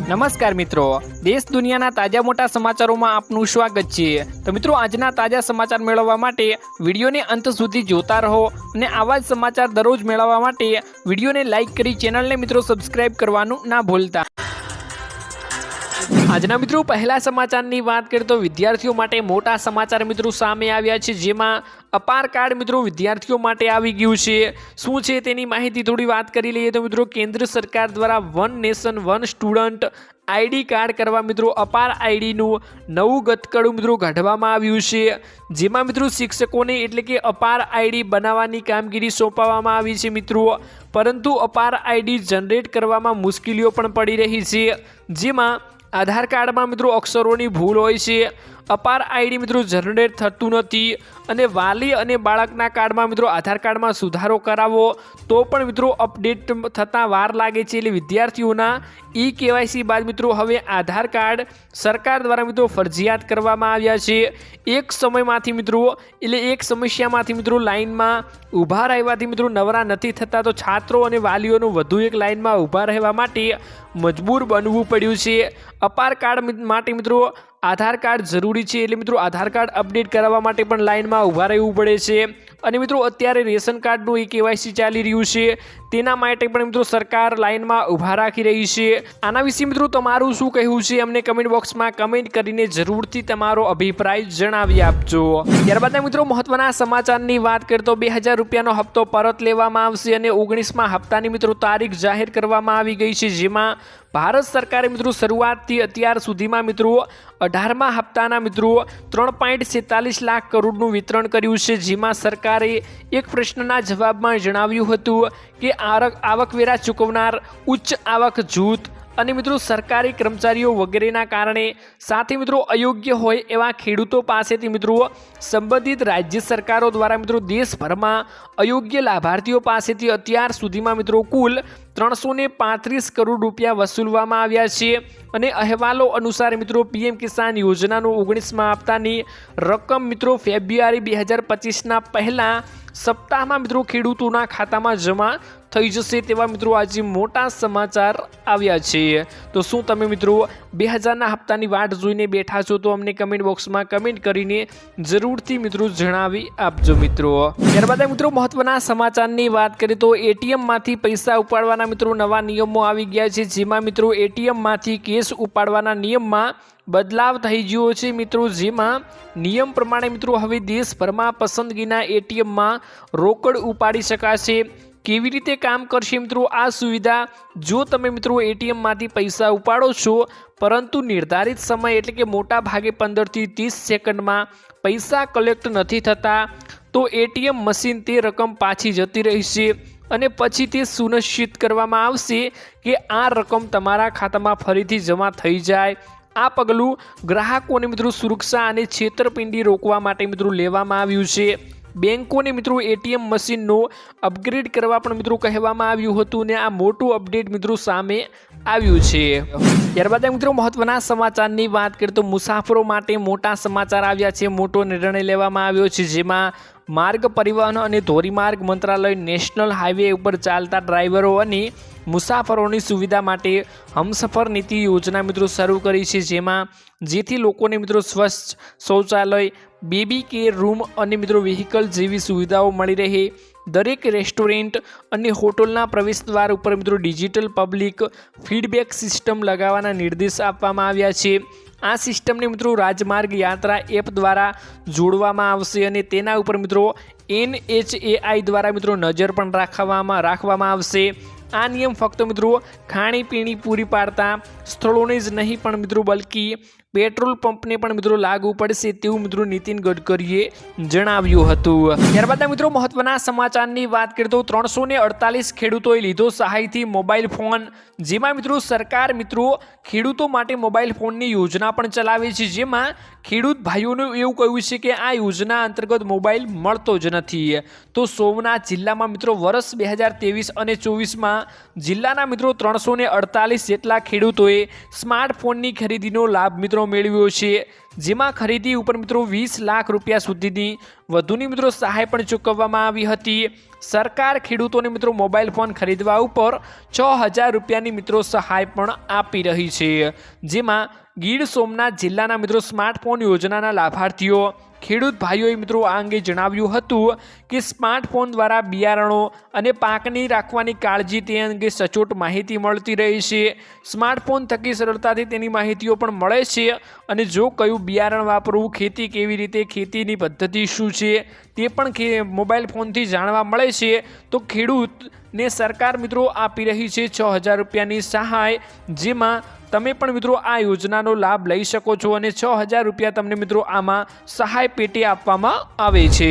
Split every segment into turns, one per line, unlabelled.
નમસ્કાર મિત્રો, દેશ દુનિયાના તાજા મોટા સમાચારોમાં આપનું સ્વાગત છે। તો મિત્રો, આજના તાજા સમાચાર મેળવવા માટે વિડીયોને અંત સુધી જોતા રહો અને આવા જ સમાચાર દરરોજ મેળવવા માટે વિડીયોને લાઇક કરી ચેનલને મિત્રો સબસ્ક્રાઇબ કરવાનું ના ભૂલતા। આજના મિત્રો પહેલા સમાચારની વાત કરીએ તો વિદ્યાર્થીઓ માટે મોટા સમાચાર મિત્રો સામે આવ્યા છે, જેમાં અપાર કાર્ડ મિત્રો વિદ્યાર્થીઓ માટે આવી ગયું છે। શું છે તેની માહિતી થોડી વાત કરી લઈએ તો મિત્રો, કેન્દ્ર સરકાર દ્વારા one nation one student ID card કરવા મિત્રો અપાર આઈડીનું નવું ગતકડું મિત્રો કાઢવામાં આવ્યું છે, જેમાં મિત્રો શિક્ષકોને એટલે કે અપાર આઈડી બનાવવાની કામગીરી સોંપવામાં આવી છે મિત્રો। પરંતુ અપાર આઈડી જનરેટ કરવામાં મુશ્કેલીઓ પણ પડી રહી છે, જેમાં આધાર કાર્ડમાં મિત્રો અક્ષરોની ભૂલ હોય છે, અપાર આઈડી મિત્રો જનરેટ થતું નથી અને વાલી અને બાળકના કાર્ડમાં મિત્રો આધાર કાર્ડમાં સુધારો કરાવો તો પણ મિત્રો અપડેટ થતાં વાર લાગે છે। એટલે વિદ્યાર્થીઓના KYC બાદ મિત્રો હવે આધાર કાર્ડ સરકાર દ્વારા મિત્રો ફરજિયાત કરવામાં આવ્યા છે। એક સમયમાંથી મિત્રો એટલે એક સમસ્યામાંથી મિત્રો લાઇનમાં ઊભા રહેવાથી મિત્રો નવરા નથી થતા, તો છાત્રો અને વાલીઓનું વધુ એક લાઇનમાં ઊભા રહેવા માટે મજબૂર બનવું પડ્યું છે। અપાર કાર્ડ માટે મિત્રો આધાર કાર્ડ જરૂરી છે, એટલે મિત્રો આધાર કાર્ડ અપડેટ કરવા માટે પણ લાઇનમાં ઊભા રહેવું પડે છે। અને મિત્રો અત્યારે રેશન કાર્ડનું KYC ચાલી રહ્યું છે, તેના માટે પણ મિત્રો સરકાર લાઇનમાં ઊભા રાખી રહી છે। આના વિશે મિત્રો તમારું શું કહેવું છે અમને કમેન્ટ બોક્સમાં કમેન્ટ કરીને જરૂરથી તમારો અભિપ્રાય જણાવી આપજો। ત્યારબાદ મિત્રો મહત્વના સમાચારની વાત કરીએ તો 2000 રૂપિયાનો હપ્તો પરત લેવામાં આવશે અને 19મા હપ્તાની મિત્રો તારીખ જાહેર કરવામાં આવી ગઈ છે, જેમાં ભારત સરકારે મિત્રો શરૂઆતથી અત્યાર સુધીમાં મિત્રો 18મા હપ્તાના મિત્રો 3.47 લાખ કરોડનું વિતરણ કર્યું છે, જેમાં સરકારે એક પ્રશ્નના જવાબમાં જણાવ્યું હતું કે આવકવેરા ચૂકવનાર ઉચ્ચ આવક જૂથ અને મિત્રો સરકારી કર્મચારીઓ વગેરેના કારણે સાથે મિત્રો અયોગ્ય હોય એવા ખેડૂતો પાસેથી મિત્રો સંબંધિત રાજ્ય સરકારો દ્વારા મિત્રો દેશભરમાં અયોગ્ય લાભાર્થીઓ પાસેથી અત્યાર સુધીમાં મિત્રો કુલ 335 કરોડ રૂપિયા વસૂલવામાં આવ્યા છે। અને અહેવાલો અનુસાર મિત્રો PM કિસાન યોજનાનો 19મા હપ્તાની રકમ મિત્રો ફેબ્રુઆરી 2025ના પહેલા સપ્તાહમાં મિત્રો ખેડૂતોના ખાતામાં જમા થઈ જશે તેવા મિત્રો આજે મોટા સમાચાર આવ્યા છે। તો શું તમે મિત્રો 2000ના હપ્તાની વાટ જોઈને બેઠા છો? તો અમને કમેન્ટ બોક્સમાં કમેન્ટ કરીને જરૂરથી મિત્રો જણાવી આપજો મિત્રો। ત્યારબાદ મિત્રો મહત્વના સમાચારની વાત કરીએ તો ATMમાંથી પૈસા ઉપાડવાના મિત્રો નવા નિયમો આવી ગયા છે, જેમાં મિત્રો ATMમાંથી કેશ ઉપાડવાના નિયમમાં બદલાવ થઈ ગયો છે મિત્રો, જેમાં નિયમ પ્રમાણે મિત્રો હવે દેશભરમાં પસંદગીના ATMમાં રોકડ ઉપાડી શકાશે। કેવી રીતે કામ કરશે મિત્રો આ સુવિધા? જો તમે મિત્રો ATMમાંથી પૈસા ઉપાડો છો પરંતુ નિર્ધારિત સમય એટલે કે મોટા ભાગે 15 થી 30 સેકન્ડમાં પૈસા કલેક્ટ નથી થતા, તો ATM મશીન તે રકમ પાછી જતી રહેશે અને પછી તે સુનિશ્ચિત કરવામાં આવશે કે આ રકમ તમારા ખાતામાં ફરીથી જમા થઈ જાય। આ પગલું ગ્રાહકોને મિત્રો સુરક્ષા અને છેતરપિંડી રોકવા માટે મિત્રો લેવામાં આવ્યું છે। બેંકોને મિત્રો ATM મશીનનો અપગ્રેડ કરવા પણ મિત્રો કહેવામાં આવ્યું હતું ને આ મોટું અપડેટ મિત્રો સામે આવ્યું છે। ત્યારબાદ મિત્રો મહત્વના સમાચારની વાત કરીએ તો મુસાફરો માટે મોટા સમાચાર આવ્યા છે। મોટો નિર્ણય લેવામાં આવ્યો છે, જેમાં માર્ગ પરિવહન અને ધોરીમાર્ગ મંત્રાલય નેશનલ હાઈવે ઉપર ચાલતા ડ્રાઈવરો અને મુસાફરોની સુવિધા માટે હમસફર નીતિ યોજના મિત્રો શરૂ કરી છે, જેમાં જેથી લોકોને મિત્રો સ્વચ્છ શૌચાલય, બેબી કેર રૂમ અને મિત્રો વ્હીકલ જેવી સુવિધાઓ મળી રહે। દરેક રેસ્ટોરન્ટ અને હોટલના પ્રવેશદ્વાર ઉપર મિત્રો ડિજિટલ પબ્લિક ફીડબેક સિસ્ટમ લગાવવાના નિર્દેશ આપવામાં આવ્યા છે। આ સિસ્ટમને મિત્રો રાજમાર્ગ યાત્રા એપ દ્વારા જોડવામાં આવશે અને તેના ઉપર મિત્રો NHAI દ્વારા મિત્રો નજર પણ રાખવામાં આવશે। આ નિયમ ફક્ત મિત્રો ખાણીપીણી પૂરી પાડતા સ્થળોને જ નહીં પણ મિત્રો બલ્કિ પેટ્રોલ પંપને પણ મિત્રો લાગુ પડશે તેવું મિત્રો નીતિન ગડકરીએ જણાવ્યું હતું। ત્યારબાદ મિત્રો મહત્વના સમાચારની વાત કરીએ તો 348 ખેડૂતોએ લીધો સહાયથી મોબાઈલ ફોન, જેમાં મિત્રો સરકાર મિત્રો ખેડૂતો માટે મોબાઈલ ફોનની યોજના પણ ચલાવે છે, જેમાં ખેડૂત ભાઈઓનું એવું કહ્યું છે કે આ યોજના અંતર્ગત મોબાઈલ મળતો જ નથી। તો સોમનાથ જિલ્લામાં મિત્રો વર્ષ 2023 અને 24માં જિલ્લાના મિત્રો 348 જેટલા ખેડૂતોએ સ્માર્ટફોનની ખરીદીનો લાભ મિત્રો મેળવ્યો છે, જેમાં ખરીદી ઉપર મિત્રો 20 લાખ રૂપિયા સુધીની વધુની મિત્રો સહાય પણ ચૂકવવામાં આવી હતી। સરકાર ખેડૂતોને મિત્રો મોબાઈલ ફોન ખરીદવા ઉપર 6000 રૂપિયાની મિત્રો સહાય પણ આપી રહી છે। જેમાં ગીર સોમનાથ જિલ્લાના મિત્રો સ્માર્ટફોન યોજનાના લાભાર્થીઓ ખેડૂત ભાઈઓએ મિત્રો આ અંગે જણાવ્યું હતું કે સ્માર્ટફોન દ્વારા બિયારણો અને પાકની રાખવાની કાળજી તે અંગે સચોટ માહિતી મળતી રહે છે। સ્માર્ટફોન થકી સરળતાથી તેની માહિતીઓ પણ મળે છે અને જો કયું બિયારણ વાપરવું, ખેતી કેવી રીતે, ખેતીની પદ્ધતિ શું છે તે પણ મોબાઈલ ફોનથી જાણવા મળે છે। તો ખેડૂતને સરકાર મિત્રો આપી રહી છે 6000 રૂપિયાની સહાય, જેમાં તમે પણ મિત્રો આ યોજનાનો લાભ લઈ શકો છો અને 6000 રૂપિયા તમને મિત્રો આમાં સહાય પેટે આપવામાં આવે છે।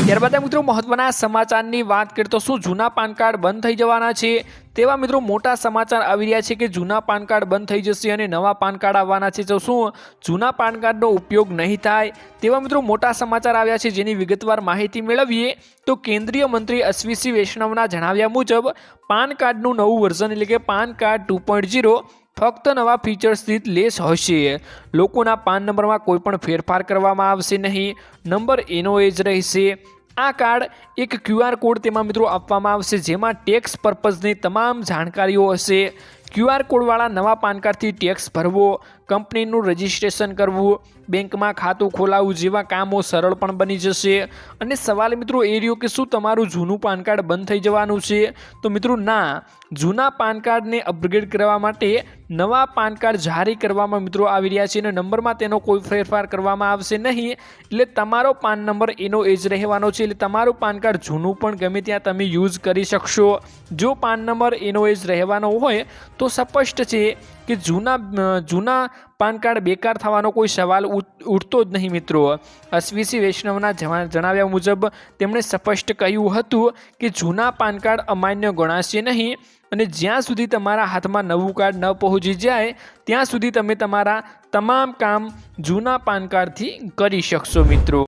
ત્યારબાદ મિત્રો મહત્વના સમાચારની વાત કરીએ તો શું જૂના પાન કાર્ડ બંધ થઈ જવાના છે? તેવા મિત્રો મોટા સમાચાર આવી રહ્યા છે કે જૂના પાન કાર્ડ બંધ થઈ જશે અને નવા પાન કાર્ડ આવવાના છે। તો શું જૂના પાન કાર્ડનો ઉપયોગ નહીં થાય? તેવા મિત્રો મોટા સમાચાર આવ્યા છે, જેની વિગતવાર માહિતી મેળવીએ તો કેન્દ્રીય મંત્રી અશ્વિની વૈષ્ણવના જણાવ્યા મુજબ પાન કાર્ડનું નવું વર્ઝન એટલે કે પાન કાર્ડ 2.0 ફક્ત નવા ફીચર્સથી લેસ હશે। લોકોના પાન નંબરમાં કોઈ પણ ફેરફાર કરવામાં આવશે નહીં, નંબર એનો એ જ રહેશે। આ કાર્ડ એક QR કોડ તેમાં મિત્રો આપવામાં આવશે, જેમાં ટેક્સ પર્પઝની તમામ જાણકારીઓ હશે। QR કોડવાળા નવા પાન કાર્ડથી ટેક્સ ભરવો, કંપનીનું રજિસ્ટ્રેશન કરવું, બેંકમાં ખાતું ખોલાવવું જેવા કામો સરળ પણ બની જશે। અને સવાલ મિત્રો એ રહ્યો કે શું તમારું જૂનું પાન કાર્ડ બંધ થઈ જવાનું છે? તો મિત્રો ના, જૂના પાન કાર્ડને અપગ્રેડ કરવા માટે નવા પાન કાર્ડ જારી કરવામાં મિત્રો આવી રહ્યા છે અને નંબરમાં તેનો કોઈ ફેરફાર કરવામાં આવશે નહીં। એટલે તમારો પાન નંબર એનો એ જ રહેવાનો છે, એટલે તમારું પાન કાર્ડ જૂનું પણ ગમે ત્યાં તમે યુઝ કરી શકશો। જો પાન નંબર એનો એ જ રહેવાનો હોય તો સ્પષ્ટ છે કે જૂના પાન કાર્ડ બેકાર થવાનો કોઈ સવાલ ઉઠતો જ નહીં મિત્રો। અશ્વિની વૈષ્ણવના જણાવ્યા મુજબ તેમણે સ્પષ્ટ કહ્યું હતું કે જૂના પાન કાર્ડ અમાન્ય ગણાશે નહીં અને જ્યાં સુધી તમારા હાથમાં નવું કાર્ડ ન પહોંચી જાય ત્યાં સુધી તમે તમારા તમામ કામ જૂના પાન કાર્ડથી કરી શકશો મિત્રો।